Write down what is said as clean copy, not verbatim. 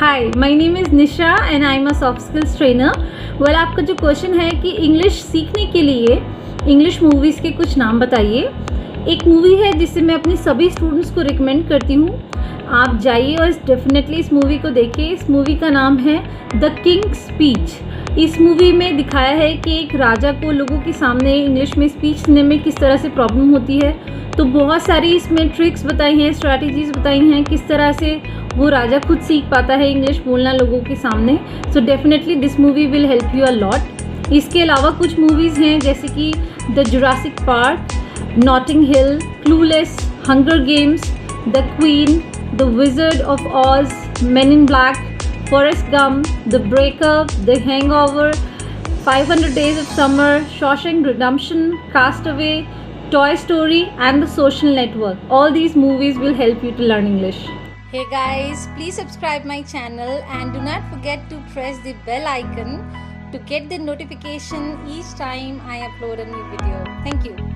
Hi, my name is Nisha and I am a soft skills trainer. Well, आपका जो question है कि English सीखने के लिए इंग्लिश मूवीज़ के कुछ नाम बताइए। एक मूवी है जिसे मैं अपनी सभी स्टूडेंट्स को रिकमेंड करती हूँ, आप जाइए और डेफिनेटली इस मूवी को देखिए। इस मूवी का नाम है द किंग स्पीच। इस मूवी में दिखाया है कि एक राजा को लोगों के सामने इंग्लिश में स्पीच देने में किस तरह से प्रॉब्लम होती है। तो बहुत सारी इसमें ट्रिक्स बताई हैं, स्ट्रैटेजीज़ बताई हैं, किस तरह से वो राजा खुद सीख पाता है इंग्लिश बोलना लोगों के सामने। So definitely this movie will help you a lot. इसके अलावा कुछ मूवीज़ हैं जैसे कि the Jurassic Park, Notting Hill, Clueless, Hunger Games, the Queen, the Wizard of Oz, Men in Black, Forrest Gump, the Breakup, the Hangover, 500 Days of Summer, Shawshank Redemption, Castaway, Toy Story and The Social Network. All these movies will help you to learn English. Hey guys, please subscribe my channel and do not forget to press the bell icon to get the notification each time I upload a new video. Thank you.